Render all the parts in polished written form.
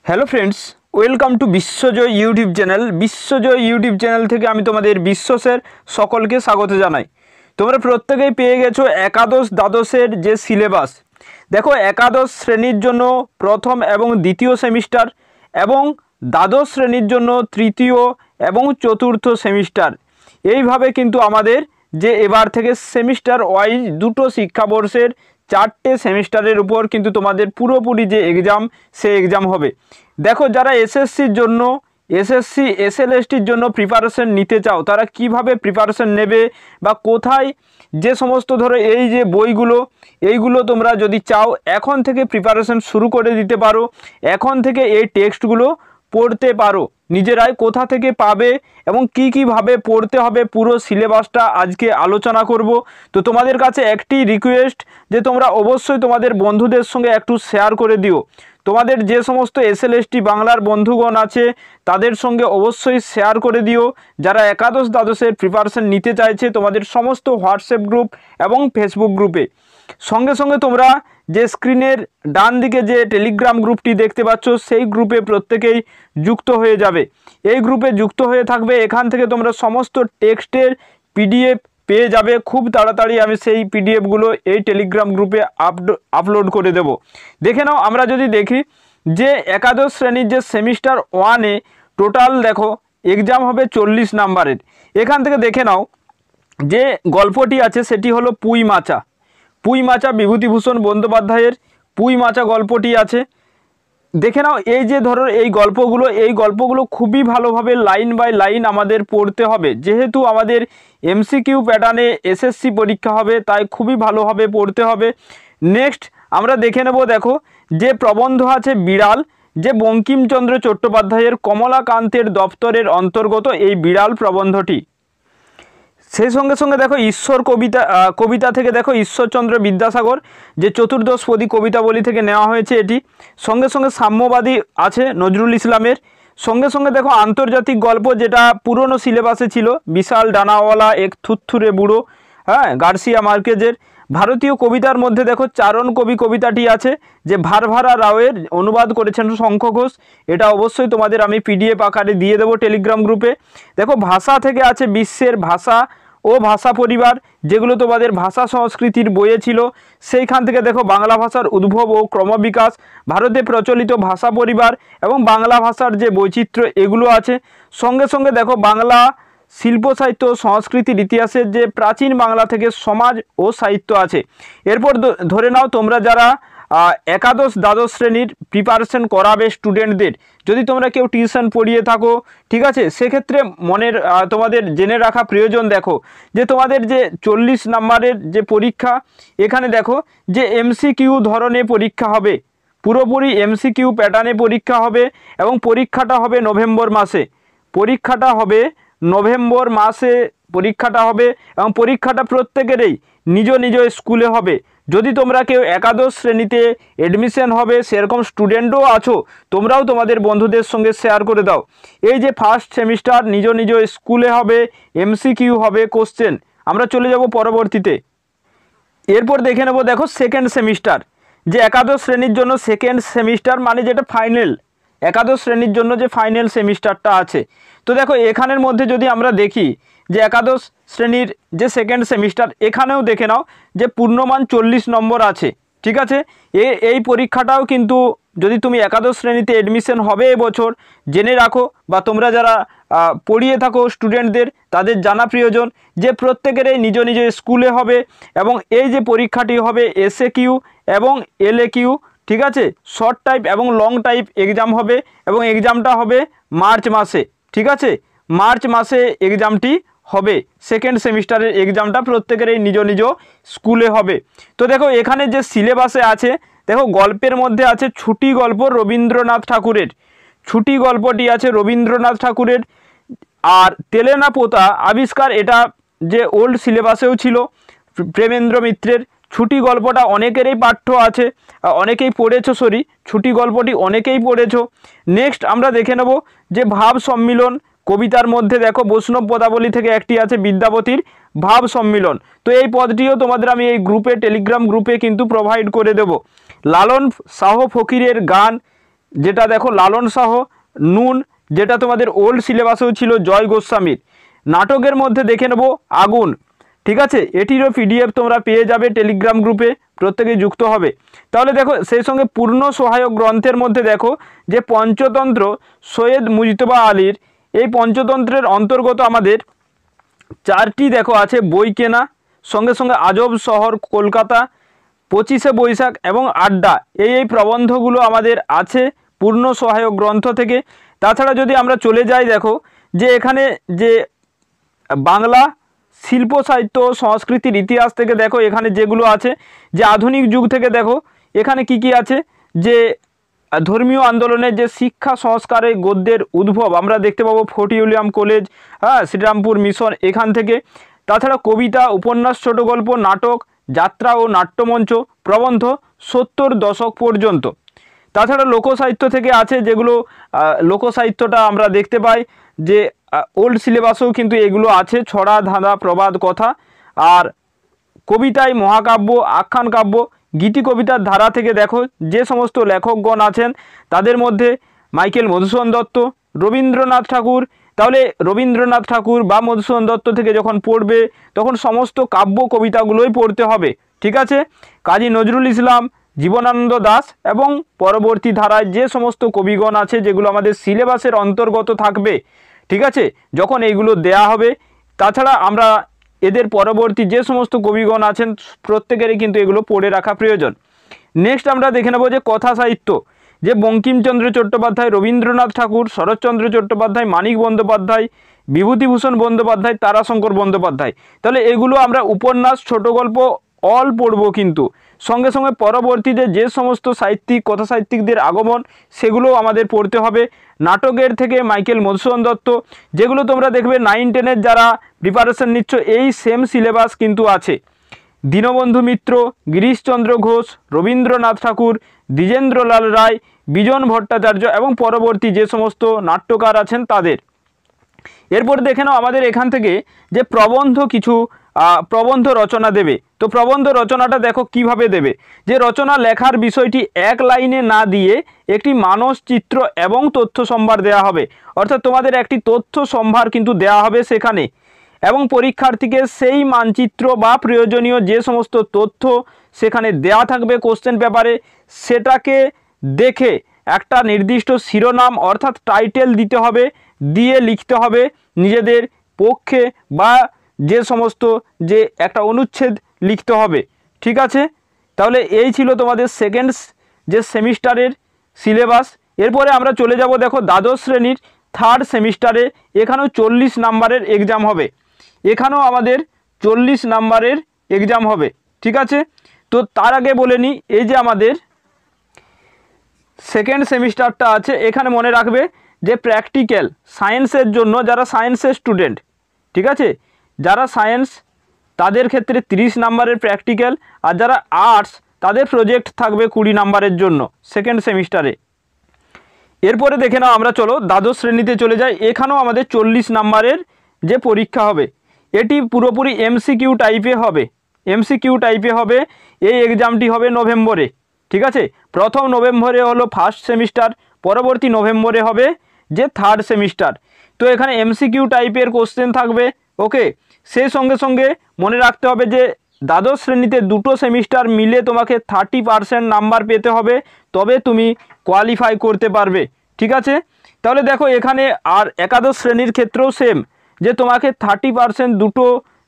Hello friends, welcome to Bishwajoy YouTube channel. Bishwajoy YouTube channel থেকে আমি তোমাদের বিশ্বের সকলকে স্বাগত জানাই। তোমরা প্রত্যেকেই পেয়ে গেছো একাদশ দ্বাদশের যে সিলেবাস। দেখো, একাদশ শ্রেণীর জন্য প্রথম এবং দ্বিতীয় সেমিস্টার এবং দ্বাদশ শ্রেণীর জন্য তৃতীয় এবং চতুর্থ সেমিস্টার, এইভাবে কিন্তু আমাদের যে এবার থেকে সেমিস্টার ওয়াইজ দুটো শিক্ষাবর্ষের চারটে সেমিস্টারের উপর কিন্তু তোমাদের পুরোপুরি যে এক্সাম, সে এক্সাম হবে। দেখো, যারা এসএসসির জন্য এসএসসি এসএলএসটির জন্য প্রিপারেশন নিতে চাও, তারা কিভাবে প্রিপারেশন নেবে বা কোথায় যে সমস্ত ধরো এই যে বইগুলো, এইগুলো তোমরা যদি চাও এখন থেকে প্রিপারেশন শুরু করে দিতে পারো। এখন থেকে এই টেক্সটগুলো পড়তে পারো, নিজেরাই কোথা থেকে পাবে এবং কীভাবে পড়তে হবে পুরো সিলেবাসটা আজকে আলোচনা করব। তো তোমাদের কাছে একটি রিকোয়েস্ট যে তোমরা অবশ্যই তোমাদের বন্ধুদের সঙ্গে একটু শেয়ার করে দিও। তোমাদের যে সমস্ত এসএলএসটি বাংলার বন্ধুগণ আছে তাদের সঙ্গে অবশ্যই শেয়ার করে দিও। যারা একাদশ দ্বাদশের প্রিপারেশন নিতে চাইছে তোমাদের সমস্ত হোয়াটসঅ্যাপ গ্রুপ এবং ফেসবুক গ্রুপে, সঙ্গে সঙ্গে তোমরা যে স্ক্রিনের ডান দিকে যে টেলিগ্রাম গ্রুপটি দেখতে পাচ্ছ সেই গ্রুপে প্রত্যেকেই যুক্ত হয়ে যাবে। এই গ্রুপে যুক্ত হয়ে থাকবে, এখান থেকে তোমরা সমস্ত টেক্সটের পিডিএফ পেয়ে যাবে খুব তাড়াতাড়ি। আমি সেই পিডিএফগুলো এই টেলিগ্রাম গ্রুপে আপলোড করে দেব। দেখে নাও, আমরা যদি দেখি যে একাদশ শ্রেণীর যে সেমিস্টার ওয়ানে টোটাল দেখো এক্সাম হবে 40 নাম্বারের। এখান থেকে দেখে নাও যে গল্পটি আছে সেটি হলো পুঁই মাচা। পুঁই মাচা বিভূতিভূষণ বন্দ্যোপাধ্যায়ের পুঁই মাচা গল্পটি আছে। দেখে নাও, এই যে ধরো এই গল্পগুলো খুবই ভালোভাবে লাইন বাই লাইন আমাদের পড়তে হবে। যেহেতু আমাদের এমসিকিউ প্যাটার্নে এসএসসি পরীক্ষা হবে, তাই খুবই ভালোভাবে পড়তে হবে। নেক্সট আমরা দেখে নেব, দেখো যে প্রবন্ধ আছে বিড়াল, যে বঙ্কিমচন্দ্র চট্টোপাধ্যায়ের কমলাকান্তের দপ্তরের অন্তর্গত এই বিড়াল প্রবন্ধটি। সেই সঙ্গে সঙ্গে দেখো ঈশ্বর কবিতা থেকে দেখো ঈশ্বরচন্দ্র বিদ্যাসাগর যে চতুর্দশপদী কবিতাবলী থেকে নেওয়া হয়েছে এটি। সঙ্গে সঙ্গে সাম্যবাদী আছে নজরুল ইসলামের। সঙ্গে সঙ্গে দেখো আন্তর্জাতিক গল্প, যেটা পুরনো সিলেবাসে ছিল, বিশাল ডানাওয়ালা এক থুরথুরে বুড়ো, গার্সিয়া মার্কেজের। ভারতীয় কবিতার মধ্যে দেখো চারণ কবি কবিতাটি আছে, যে ভারভারা রাওয়ের অনুবাদ করেছেন শঙ্খ ঘোষ। এটা অবশ্যই তোমাদের আমি পিডিএফ আকারে দিয়ে দেবো টেলিগ্রাম গ্রুপে। দেখো ভাষা থেকে আছে বিশ্বের ভাষা ও ভাষা পরিবার, যেগুলো তোমাদের ভাষা সংস্কৃতির বইয়ে ছিল। সেইখান থেকে দেখো বাংলা ভাষার উদ্ভব ও ক্রমবিকাশ, ভারতে প্রচলিত ভাষা পরিবার এবং বাংলা ভাষার যে বৈচিত্র্য, এগুলো আছে। সঙ্গে সঙ্গে দেখো বাংলা শিল্প সাহিত্য সংস্কৃতির ইতিহাসের যে প্রাচীন বাংলা থেকে সমাজ ও সাহিত্য আছে। এরপর ধরে নাও তোমরা যারা একাদশ দ্বাদশ শ্রেণীর প্রিপারেশন করাবে স্টুডেন্টদের, যদি তোমরা কেউ টিউশন পড়িয়ে থাকো, ঠিক আছে, সেক্ষেত্রে তোমাদের জেনে রাখা প্রয়োজন। দেখো যে তোমাদের যে 40 নাম্বারের যে পরীক্ষা, এখানে দেখো যে এমসিকিউ ধরনের পরীক্ষা হবে, পুরোপুরি এমসিকিউ প্যাটার্নে পরীক্ষা হবে এবং পরীক্ষাটা হবে নভেম্বর মাসে। পরীক্ষাটা হবে এবং পরীক্ষাটা প্রত্যেকেরই নিজ নিজ স্কুলে হবে। যদি তোমরা কেউ একাদশ শ্রেণীতে এডমিশন হবে সেরকম স্টুডেন্টও আছো, তোমরাও তোমাদের বন্ধুদের সঙ্গে শেয়ার করে দাও। এই যে ফার্স্ট সেমিস্টার নিজ নিজ স্কুলে হবে, এমসিকিউ হবে, কোশ্চেন। আমরা চলে যাব পরবর্তীতে। এরপর দেখে নেব, দেখো সেকেন্ড সেমিস্টার, যে একাদশ শ্রেণীর জন্য সেকেন্ড সেমিস্টার মানে যেটা ফাইনাল, একাদশ শ্রেণীর জন্য যে ফাইনাল সেমিস্টারটা আছে। তো দেখো এখানের মধ্যে যদি আমরা দেখি যে একাদশ শ্রেণীর যে সেকেন্ড সেমিস্টার, এখানেও দেখে নাও যে পূর্ণমান 40 নম্বর আছে, ঠিক আছে। এই পরীক্ষাটাও কিন্তু যদি তুমি একাদশ শ্রেণীতে এডমিশন হবে এবছর, জেনে রাখো, বা তোমরা যারা পড়িয়ে থাকো স্টুডেন্টদের তাদের জানা প্রয়োজন যে প্রত্যেকেরই নিজ নিজ স্কুলে হবে এবং এই যে পরীক্ষাটি হবে এসএকিউ এবং এলএকিউ, ঠিক আছে, শর্ট টাইপ এবং লং টাইপ এক্সাম হবে এবং এক্সামটা হবে মার্চ মাসে, ঠিক আছে। মার্চ মাসে এক্সামটি হবে, সেকেন্ড সেমিস্টারের এক্সামটা প্রত্যেকেরই নিজ নিজ স্কুলে হবে। তো দেখো এখানে যে সিলেবাসে আছে, দেখো গল্পের মধ্যে আছে ছুটি গল্প রবীন্দ্রনাথ ঠাকুরের, ছুটি গল্পটি আছে রবীন্দ্রনাথ ঠাকুরের। আর তেলেনা পোতা আবিষ্কার, এটা যে ওল্ড সিলেবাসেও ছিল প্রেমেন্দ্র মিত্রের। ছুটি গল্পটা অনেকেরই পাঠ্য আছে, অনেকেই পড়েছো, ছুটি গল্পটি অনেকেই পড়েছো। নেক্সট আমরা দেখে নেব যে ভাব সম্মিলন, কবিতার মধ্যে দেখো বৈষ্ণব পদাবলী থেকে একটি আছে বিদ্যাপতির ভাব সম্মিলন। তো এই পদটিও তোমাদের আমি এই গ্রুপে টেলিগ্রাম গ্রুপে কিন্তু প্রোভাইড করে দেব। লালন শাহ ফকিরের গান, যেটা দেখো লালন শাহ, নুন যেটা তোমাদের ওল্ড সিলেবাসেও ছিল জয় গোস্বামীর। নাটকের মধ্যে দেখে নেব আগুন, ঠিক আছে, এটিরও পিডিএফ তোমরা পেয়ে যাবে টেলিগ্রাম গ্রুপে, প্রত্যেকেই যুক্ত হবে। তাহলে দেখো সেই সঙ্গে পূর্ণ সহায়ক গ্রন্থের মধ্যে দেখো যে পঞ্চতন্ত্র সৈয়দ মুজতবা আলীর, এই পঞ্চতন্ত্রের অন্তর্গত আমাদের 4টি দেখো আছে বই কেনা, সঙ্গে সঙ্গে আজব শহর কলকাতা, 25শে বৈশাখ এবং আড্ডা, এই প্রবন্ধগুলো আমাদের আছে পূর্ণ সহায়ক গ্রন্থ থেকে। তাছাড়া যদি আমরা চলে যাই দেখো যে এখানে যে বাংলা শিল্প সাহিত্য সংস্কৃতির ইতিহাস থেকে দেখো এখানে যেগুলো আছে, যে আধুনিক যুগ থেকে দেখো এখানে কি কি আছে, যে ধর্মীয় আন্দোলনের যে শিক্ষা সংস্কারে গদ্যের উদ্ভব আমরা দেখতে পাবো Fort William College, Serampore Mission এখান থেকে। তাছাড়া কবিতা, উপন্যাস, ছোট গল্প, নাটক, যাত্রা ও নাট্যমঞ্চ, প্রবন্ধ 70 দশক পর্যন্ত। তাছাড়া লোকসাহিত্য থেকে আছে যেগুলো লোকসাহিত্যটা আমরা দেখতে পাই যে ওল্ড সিলেবাসেও কিন্তু এগুলো আছে, ছড়া, ধাঁধা, প্রবাদ, কথা। আর কবিতায় মহাকাব্য, আখ্যান কাব্য, গীতি কবিতার ধারা থেকে দেখো যে সমস্ত লেখকগণ আছেন তাদের মধ্যে মাইকেল মধুসূদন দত্ত, রবীন্দ্রনাথ ঠাকুর। তাহলে রবীন্দ্রনাথ ঠাকুর বা মধুসূদন দত্ত থেকে যখন পড়বে তখন সমস্ত কাব্য কবিতাগুলোই পড়তে হবে, ঠিক আছে। কাজী নজরুল ইসলাম, জীবনানন্দ দাশ এবং পরবর্তী ধারায় যে সমস্ত কবিগণ আছে যেগুলো আমাদের সিলেবাসের অন্তর্গত থাকবে, ঠিক আছে, যখন এইগুলো দেয়া হবে। তাছাড়া আমরা এদের পরবর্তী যে সমস্ত কবিগণ আছেন প্রত্যেকেরই কিন্তু এগুলো পড়ে রাখা প্রয়োজন। নেক্সট আমরা দেখে নেব যে কথা সাহিত্য, যে বঙ্কিমচন্দ্র চট্টোপাধ্যায়, রবীন্দ্রনাথ ঠাকুর, শরৎচন্দ্র চট্টোপাধ্যায়, মানিক বন্দ্যোপাধ্যায়, বিভূতিভূষণ বন্দ্যোপাধ্যায়, তারাশঙ্কর বন্দ্যোপাধ্যায়। তাহলে এগুলো আমরা উপন্যাস, ছোট গল্প অল পড়বো, কিন্তু সঙ্গে সঙ্গে পরবর্তীতে যে সমস্ত সাহিত্যিক কথা সাহিত্যিকদের আগমন সেগুলো আমাদের পড়তে হবে। নাটকের থেকে মাইকেল মধুসূদন দত্ত, যেগুলো তোমরা দেখবে 9, 10-এর যারা প্রিপারেশন নিচ্ছ এই সেম সিলেবাস কিন্তু আছে। দীনবন্ধু মিত্র, গিরিশচন্দ্র ঘোষ, রবীন্দ্রনাথ ঠাকুর, দ্বিজেন্দ্রলাল রায়, বিজন ভট্টাচার্য এবং পরবর্তী যে সমস্ত নাট্যকার আছেন তাদের। এরপর দেখে নাও আমাদের এখান থেকে যে প্রবন্ধ, কিছু প্রবন্ধ রচনা দেবে। তো প্রবন্ধ রচনাটা দেখো কিভাবে দেবে, যে রচনা লেখার বিষয়টি এক লাইনে না দিয়ে একটি মানসচিত্র এবং তথ্য সম্ভার দেয়া হবে, অর্থাৎ তোমাদের একটি তথ্য সম্ভার কিন্তু দেয়া হবে সেখানে, এবং পরীক্ষার্থীকে সেই মানচিত্র বা প্রয়োজনীয় যে সমস্ত তথ্য সেখানে দেয়া থাকবে কোশ্চেন পেপারে সেটাকে দেখে একটা নির্দিষ্ট শিরোনাম অর্থাৎ টাইটেল দিতে হবে, দিয়ে লিখতে হবে নিজেদের পক্ষে, বা যে সমস্ত যে একটা অনুচ্ছেদ লিখতে হবে, ঠিক আছে। তাহলে এই ছিল তোমাদের সেকেন্ড যে সেমিস্টারের সিলেবাস। এরপরে আমরা চলে যাব দেখো দ্বাদশ শ্রেণীর 3rd সেমিস্টারে, এখানেও 40 নাম্বারের এক্সাম হবে, এখানেও আমাদের 40 নাম্বারের এক্সাম হবে, ঠিক আছে। তো তার আগে বলে নিই, এই যে আমাদের সেকেন্ড সেমিস্টারটা আছে এখানে মনে রাখবে যে প্র্যাকটিক্যাল সায়েন্সের জন্য যারা সায়েন্সের স্টুডেন্ট, ঠিক আছে, যারা সায়েন্স তাদের ক্ষেত্রে 30 নাম্বারের প্র্যাকটিক্যাল, আর যারা আর্টস তাদের প্রজেক্ট থাকবে 20 নাম্বারের জন্য সেকেন্ড সেমিস্টারে। এরপরে দেখে নাও আমরা চলো দ্বাদশ শ্রেণীতে চলে যাই, এখানেও আমাদের 40 নাম্বারের যে পরীক্ষা হবে এটি পুরোপুরি এমসিকিউ টাইপে হবে, এমসিকিউ টাইপে হবে। এই এক্সামটি হবে নভেম্বরে, ঠিক আছে। প্রথম নভেম্বরে হলো ফার্স্ট সেমিস্টার, পরবর্তী নভেম্বরে হবে যে 3rd সেমিস্টার। তো এখানে এমসিকিউ টাইপের কোশ্চেন থাকবে, ওকে। সেই সঙ্গে সঙ্গে মনে রাখতে হবে যে দ্বাদশ শ্রেণীতে 2টো সেমিস্টার মিলে তোমাকে 30% নাম্বার পেতে হবে, তবে তুমি কোয়ালিফাই করতে পারবে, ঠিক আছে। তাহলে দেখো এখানে আর একাদশ শ্রেণীর ক্ষেত্রেও সেম, যে তোমাকে 30% দুটো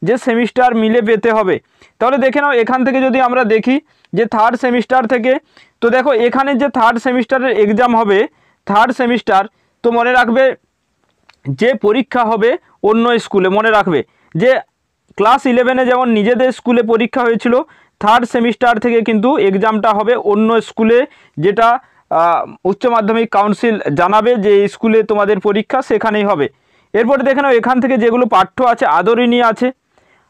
যে সেমিস্টার মিলে পেতে হবে। তাহলে দেখে নাও এখান থেকে যদি আমরা দেখি যে 3rd সেমিস্টার থেকে, তো দেখো এখানে যে 3rd সেমিস্টারের এক্সাম হবে 3rd সেমিস্টার, তো মনে রাখবে যে পরীক্ষা হবে অন্য স্কুলে, মনে রাখবে যে ক্লাস 11-এ যেমন নিজেদের স্কুলে পরীক্ষা হয়েছিল, 3rd সেমিস্টার থেকে কিন্তু এক্সামটা হবে অন্য স্কুলে, যেটা উচ্চ মাধ্যমিক কাউন্সিল জানাবে যে এই স্কুলে তোমাদের পরীক্ষা সেখানেই হবে। এরপরে দেখে নাও এখান থেকে যেগুলো পাঠ্য আছে, আদরিণী আছে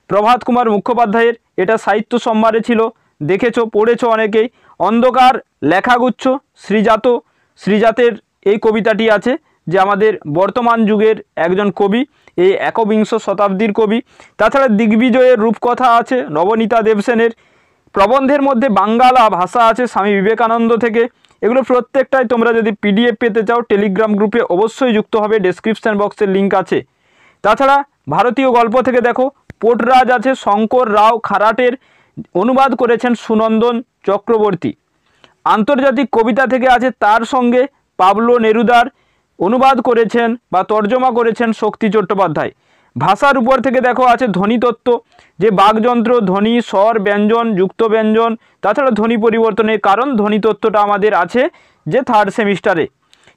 প্রভাত কুমার মুখোপাধ্যায়ের, এটা সাহিত্য সম্ভারে ছিল, দেখেছো পড়েছো অনেকেই। অন্ধকার লেখাগুচ্ছ শ্রীজাতের এই কবিতাটি আছে, যে আমাদের বর্তমান যুগের একজন কবি, এই একবিংশ শতাব্দীর কবি। তাছাড়া দিগ্বিজয়ের রূপকথা আছে নবনীতা দেবসেনের। প্রবন্ধের মধ্যে বাঙ্গালা ভাষা আছে স্বামী বিবেকানন্দ থেকে। এগুলো প্রত্যেকটাই তোমরা যদি পিডিএফ পেতে চাও টেলিগ্রাম গ্রুপে অবশ্যই যুক্ত হবে, ডেসক্রিপশন বক্সের লিঙ্ক আছে। তাছাড়া ভারতীয় গল্প থেকে দেখো পোটরাজ আছে, শঙ্কর রাও খারাটের অনুবাদ করেছেন সুনন্দন চক্রবর্তী। আন্তর্জাতিক কবিতা থেকে আছে তার সঙ্গে পাবলো নেরুদার অনুবাদ করেছেন বা তর্জমা করেছেন শক্তি চট্টোপাধ্যায়। ভাষার উপর থেকে দেখো আছে ধ্বনিতত্ত্ব, যে বাকযন্ত্র, ধ্বনি, স্বর, ব্যঞ্জন, যুক্ত ব্যঞ্জন, তাছাড়া ধ্বনি পরিবর্তনের কারণ, ধ্বনিতত্ত্বটা আমাদের আছে যে 3rd সেমিস্টারে।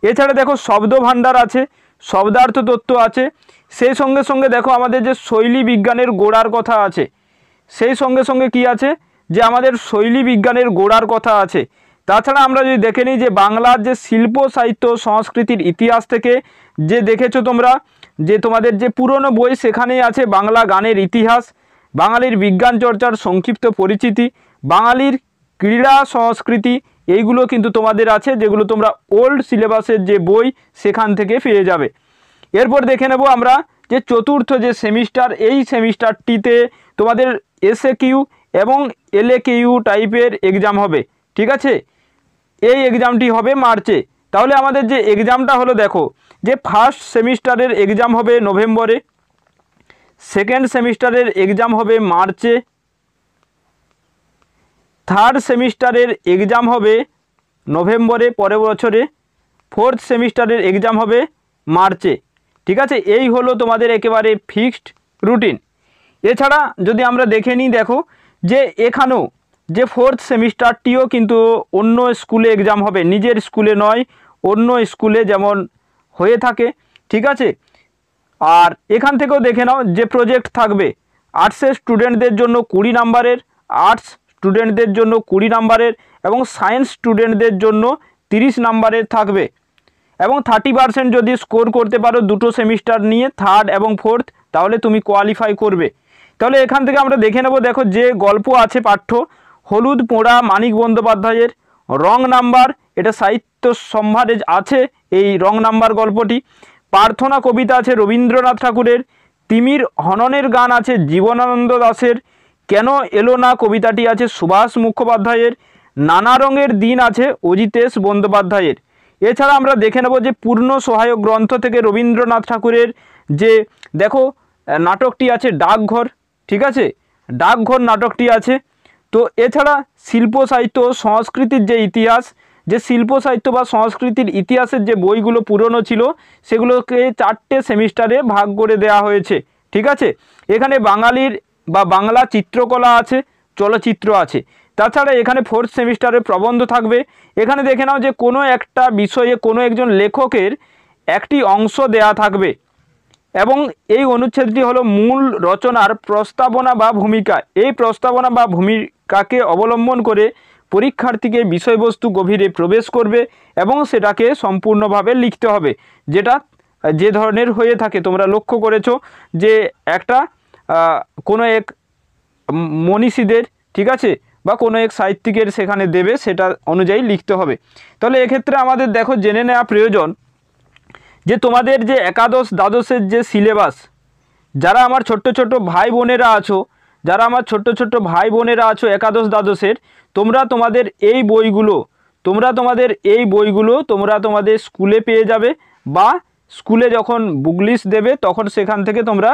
এছাড়া দেখো শব্দ ভাণ্ডার আছে, শব্দার্থ তত্ত্ব আছে, সেই সঙ্গে সঙ্গে দেখো আমাদের যে শৈলী বিজ্ঞানের গোড়ার কথা আছে, সেই সঙ্গে সঙ্গে কি আছে যে আমাদের শৈলী বিজ্ঞানের গোড়ার কথা আছে। তাছাড়া আমরা যদি দেখে নিই যে বাংলার যে শিল্প সাহিত্য সংস্কৃতির ইতিহাস থেকে যে দেখেছো তোমরা যে তোমাদের যে পুরনো বই সেখানেই আছে বাংলা গানের ইতিহাস, বাঙালির বিজ্ঞান চর্চার সংক্ষিপ্ত পরিচিতি, বাঙালির ক্রীড়া সংস্কৃতি, এইগুলো কিন্তু তোমাদের আছে, যেগুলো তোমরা ওল্ড সিলেবাসের যে বই সেখান থেকে পেয়ে যাবে। এরপর দেখে নেব আমরা যে চতুর্থ যে সেমিস্টার, এই সেমিস্টারটিতে তোমাদের এসএকিউ এবং এলএকিউ টাইপের এক্সাম হবে, ঠিক আছে। এই এক্সামটি হবে মার্চে। তাহলে আমাদের যে এক্সামটা হলো দেখো যে ফার্স্ট সেমিস্টারের এক্সাম হবে নভেম্বরে, সেকেন্ড সেমিস্টারের এক্সাম হবে মার্চে, থার্ড সেমিস্টারের এক্সাম হবে নভেম্বরে পরের বছরে, ফোর্থ সেমিস্টারের এক্সাম হবে মার্চে, ঠিক আছে। এই হলো তোমাদের একেবারে ফিক্সড রুটিন। এছাড়া যদি আমরা দেখে নিই দেখো যে এখানেও যে ফোর্থ সেমিস্টারটিও কিন্তু অন্য স্কুলে এক্সাম হবে, নিজের স্কুলে নয়, অন্য স্কুলে যেমন হয়ে থাকে, ঠিক আছে। আর এখান থেকেও দেখে নাও যে প্রজেক্ট থাকবে আর্টসের স্টুডেন্টদের জন্য 20 নাম্বারের, আর্টস স্টুডেন্টদের জন্য 20 নাম্বারের এবং সায়েন্স স্টুডেন্টদের জন্য 30 নাম্বারের থাকবে। এবং 30% যদি স্কোর করতে পারো দুটো সেমিস্টার নিয়ে, থার্ড এবং ফোর্থ, তাহলে তুমি কোয়ালিফাই করবে। তাহলে এখান থেকে আমরা দেখে নেব দেখো যে গল্প আছে পাঠ্য, হলুদ পোড়া মানিক বন্দ্যোপাধ্যায়ের রং নাম্বার, এটা সাহিত্য সম্ভারে আছে এই রং নাম্বার গল্পটি। প্রার্থনা কবিতা আছে রবীন্দ্রনাথ ঠাকুরের, তিমির হননের গান আছে জীবনানন্দ দাশের, কেন এলো না কবিতাটি আছে সুভাষ মুখোপাধ্যায়ের, নানা রঙের দিন আছে অজিতেশ বন্দ্যোপাধ্যায়ের। এছাড়া আমরা দেখে নেব যে পূর্ণ সহায়ক গ্রন্থ থেকে রবীন্দ্রনাথ ঠাকুরের যে দেখো নাটকটি আছে ডাকঘর, ঠিক আছে, ডাকঘর নাটকটি আছে। তো এছাড়া শিল্প সাহিত্য সংস্কৃতির যে ইতিহাস, যে শিল্প সাহিত্য বা সংস্কৃতির ইতিহাসের যে বইগুলো পুরনো ছিল সেগুলোকে 4টে সেমিস্টারে ভাগ করে দেওয়া হয়েছে, ঠিক আছে। এখানে বাঙালির বা বাংলা চিত্রকলা আছে, চলচ্চিত্র আছে। তাছাড়া এখানে ফোর্থ সেমিস্টারে প্রবন্ধ থাকবে। এখানে দেখে নাও যে কোনো একটা বিষয়ে কোনো একজন লেখকের একটি অংশ দেয়া থাকবে এবং এই অনুচ্ছেদটি হলো মূল রচনার প্রস্তাবনা বা ভূমিকা। এই প্রস্তাবনা বা ভূমিকাকে অবলম্বন করে পরীক্ষার্থীকে বিষয়বস্তু গভীরে প্রবেশ করবে এবং সেটাকে সম্পূর্ণভাবে লিখতে হবে, যেটা যে ধরনের হয়ে থাকে তোমরা লক্ষ্য করেছো যে একটা কোনো এক মনীষীদের, ঠিক আছে, বা কোনো এক সাহিত্যিকের সেখানে দেবে, সেটা অনুযায়ী লিখতে হবে। তাহলে এক্ষেত্রে আমাদের দেখো জেনে নেওয়া প্রয়োজন যে তোমাদের যে একাদশ দ্বাদশের যে সিলেবাস, যারা আমার ছোট্ট ছোট্ট ভাই বোনেরা আছো, যারা আমার ছোট্ট ছোট্ট ভাই বোনেরা আছো একাদশ দ্বাদশের, তোমরা তোমাদের এই বইগুলো তোমরা তোমাদের স্কুলে পেয়ে যাবে বা স্কুলে যখন বুক লিস্ট দেবে তখন সেখান থেকে তোমরা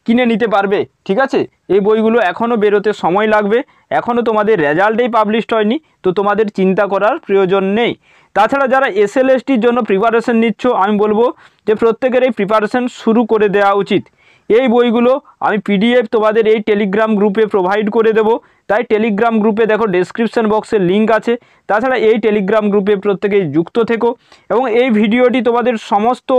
কিনে নিতে পারবে, ঠিক আছে। এই বইগুলো এখনও বেরোতে সময় লাগবে, এখনও তোমাদের রেজাল্টেই পাবলিশড হয়নি, তো তোমাদের চিন্তা করার প্রয়োজন নেই। তাছাড়া যারা এসএলএসটির জন্য প্রিপারেশন নিচ্ছ, আমি বলবো যে প্রত্যেকের এই প্রিপারেশন শুরু করে দেওয়া উচিত। এই বইগুলো আমি পিডিএফ তোমাদের এই টেলিগ্রাম গ্রুপে প্রোভাইড করে দেব, তাই টেলিগ্রাম গ্রুপে দেখো ডেসক্রিপশন বক্সে লিঙ্ক আছে। তাছাড়া এই টেলিগ্রাম গ্রুপে প্রত্যেকেই যুক্ত থেকো এবং এই ভিডিওটি তোমাদের সমস্ত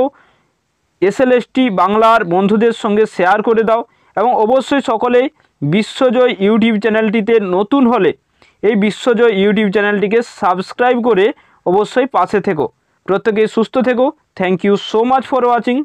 এসএলএসটি বাংলার বন্ধুদের সঙ্গে শেয়ার করে দাও এবং অবশ্যই সকলেই বিশ্বজয় ইউটিউব চ্যানেলটিতে নতুন হলে এই বিশ্বজয় ইউটিউব চ্যানেলটিকে সাবস্ক্রাইব করে অবশ্যই পাশে থেকো। প্রত্যেকেই সুস্থ থেকো। Thank you so much for watching.